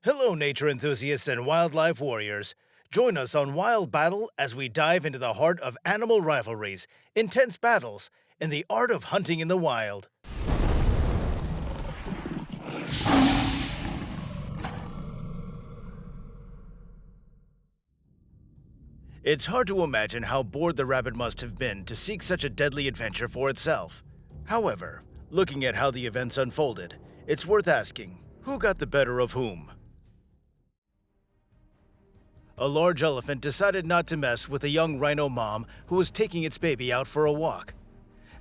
Hello, nature enthusiasts and wildlife warriors. Join us on Wild Battle as we dive into the heart of animal rivalries, intense battles, and the art of hunting in the wild. It's hard to imagine how bored the rabbit must have been to seek such a deadly adventure for itself. However, looking at how the events unfolded, it's worth asking, who got the better of whom? A large elephant decided not to mess with a young rhino mom who was taking its baby out for a walk.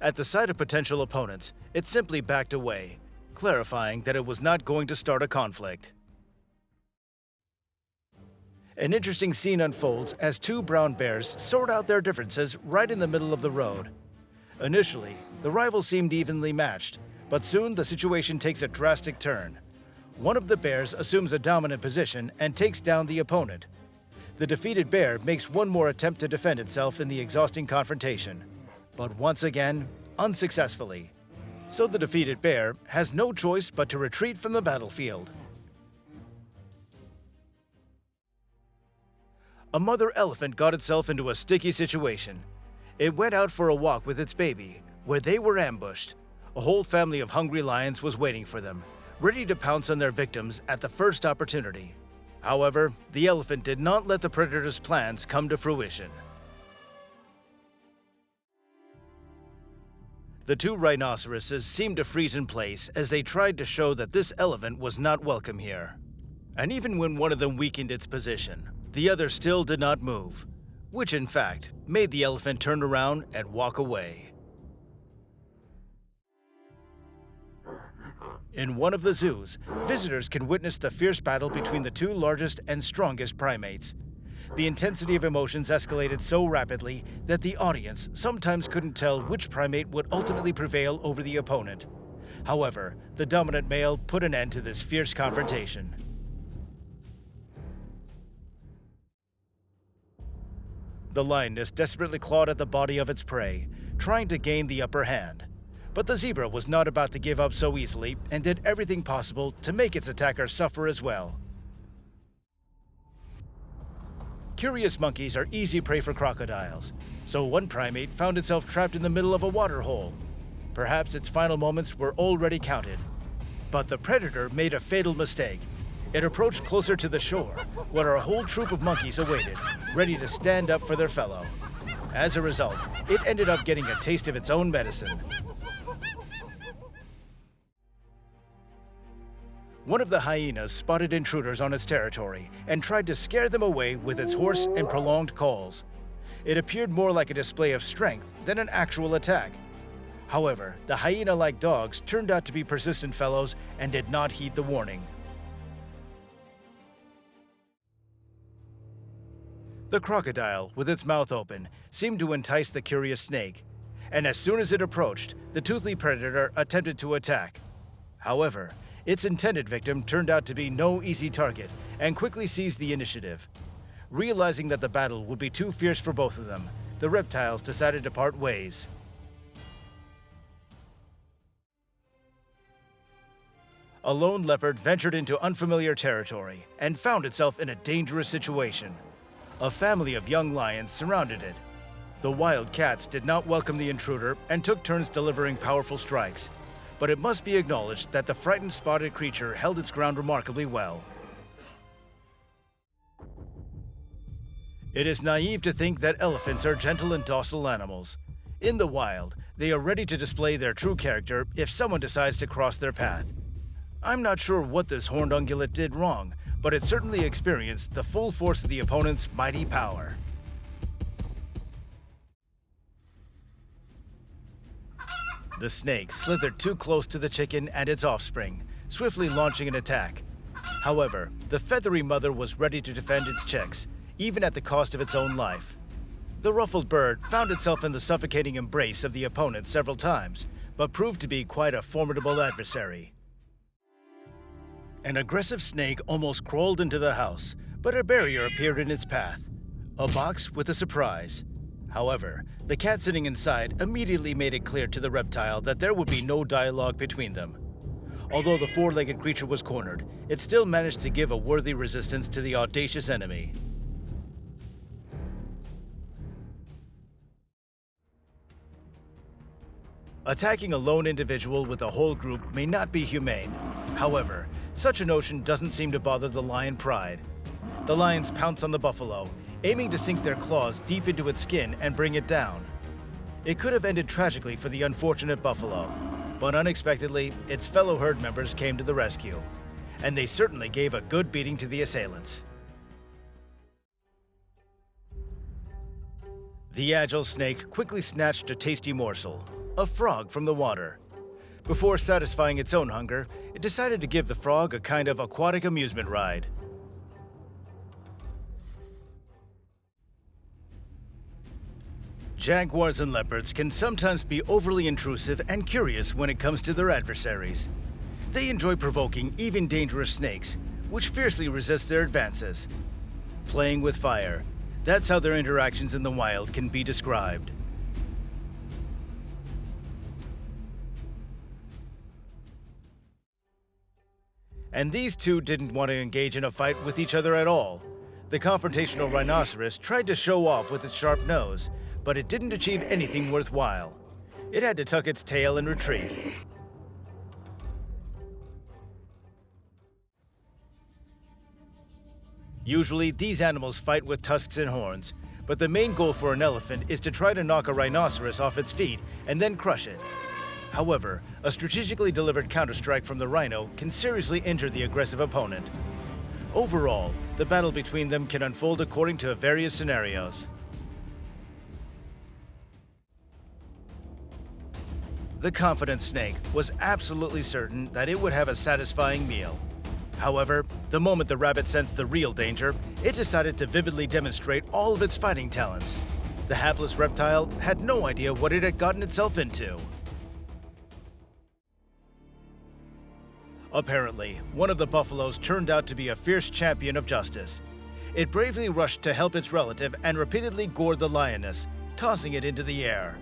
At the sight of potential opponents, it simply backed away, clarifying that it was not going to start a conflict. An interesting scene unfolds as two brown bears sort out their differences right in the middle of the road. Initially, the rivals seemed evenly matched, but soon the situation takes a drastic turn. One of the bears assumes a dominant position and takes down the opponent. The defeated bear makes one more attempt to defend itself in the exhausting confrontation, but once again, unsuccessfully. So the defeated bear has no choice but to retreat from the battlefield. A mother elephant got itself into a sticky situation. It went out for a walk with its baby, where they were ambushed. A whole family of hungry lions was waiting for them, ready to pounce on their victims at the first opportunity. However, the elephant did not let the predator's plans come to fruition. The two rhinoceroses seemed to freeze in place as they tried to show that this elephant was not welcome here. And even when one of them weakened its position, the other still did not move, which in fact made the elephant turn around and walk away. In one of the zoos, visitors can witness the fierce battle between the two largest and strongest primates. The intensity of emotions escalated so rapidly that the audience sometimes couldn't tell which primate would ultimately prevail over the opponent. However, the dominant male put an end to this fierce confrontation. The lioness desperately clawed at the body of its prey, trying to gain the upper hand. But the zebra was not about to give up so easily and did everything possible to make its attacker suffer as well. Curious monkeys are easy prey for crocodiles, so one primate found itself trapped in the middle of a water hole. Perhaps its final moments were already counted. But the predator made a fatal mistake. It approached closer to the shore, where a whole troop of monkeys awaited, ready to stand up for their fellow. As a result, it ended up getting a taste of its own medicine. One of the hyenas spotted intruders on its territory and tried to scare them away with its hoarse and prolonged calls. It appeared more like a display of strength than an actual attack. However, the hyena-like dogs turned out to be persistent fellows and did not heed the warning. The crocodile, with its mouth open, seemed to entice the curious snake, and as soon as it approached, the toothy predator attempted to attack. However, its intended victim turned out to be no easy target and quickly seized the initiative. Realizing that the battle would be too fierce for both of them, the reptiles decided to part ways. A lone leopard ventured into unfamiliar territory and found itself in a dangerous situation. A family of young lions surrounded it. The wild cats did not welcome the intruder and took turns delivering powerful strikes. But it must be acknowledged that the frightened spotted creature held its ground remarkably well. It is naive to think that elephants are gentle and docile animals. In the wild, they are ready to display their true character if someone decides to cross their path. I'm not sure what this horned ungulate did wrong, but it certainly experienced the full force of the opponent's mighty power. The snake slithered too close to the chicken and its offspring, swiftly launching an attack. However, the feathery mother was ready to defend its chicks, even at the cost of its own life. The ruffled bird found itself in the suffocating embrace of the opponent several times, but proved to be quite a formidable adversary. An aggressive snake almost crawled into the house, but a barrier appeared in its path. A box with a surprise. However, the cat sitting inside immediately made it clear to the reptile that there would be no dialogue between them. Although the four-legged creature was cornered, it still managed to give a worthy resistance to the audacious enemy. Attacking a lone individual with a whole group may not be humane. However, such a notion doesn't seem to bother the lion pride. The lions pounce on the buffalo, aiming to sink their claws deep into its skin and bring it down. It could have ended tragically for the unfortunate buffalo, but unexpectedly, its fellow herd members came to the rescue, and they certainly gave a good beating to the assailants. The agile snake quickly snatched a tasty morsel, a frog from the water. Before satisfying its own hunger, it decided to give the frog a kind of aquatic amusement ride. Jaguars and leopards can sometimes be overly intrusive and curious when it comes to their adversaries. They enjoy provoking even dangerous snakes, which fiercely resist their advances. Playing with fire, that's how their interactions in the wild can be described. And these two didn't want to engage in a fight with each other at all. The confrontational rhinoceros tried to show off with its sharp nose, but it didn't achieve anything worthwhile. It had to tuck its tail and retreat. Usually, these animals fight with tusks and horns, but the main goal for an elephant is to try to knock a rhinoceros off its feet and then crush it. However, a strategically delivered counterstrike from the rhino can seriously injure the aggressive opponent. Overall, the battle between them can unfold according to various scenarios. The confident snake was absolutely certain that it would have a satisfying meal. However, the moment the rabbit sensed the real danger, it decided to vividly demonstrate all of its fighting talents. The hapless reptile had no idea what it had gotten itself into. Apparently, one of the buffaloes turned out to be a fierce champion of justice. It bravely rushed to help its relative and repeatedly gored the lioness, tossing it into the air.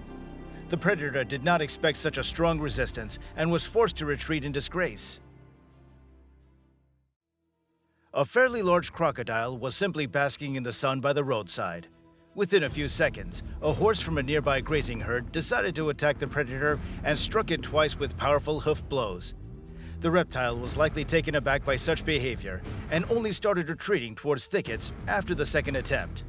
The predator did not expect such a strong resistance and was forced to retreat in disgrace. A fairly large crocodile was simply basking in the sun by the roadside. Within a few seconds, a horse from a nearby grazing herd decided to attack the predator and struck it twice with powerful hoof blows. The reptile was likely taken aback by such behavior and only started retreating towards thickets after the second attempt.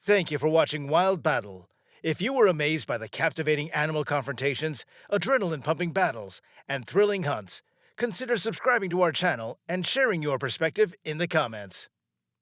Thank you for watching Wild Battle. If you were amazed by the captivating animal confrontations, adrenaline-pumping battles, and thrilling hunts, consider subscribing to our channel and sharing your perspective in the comments.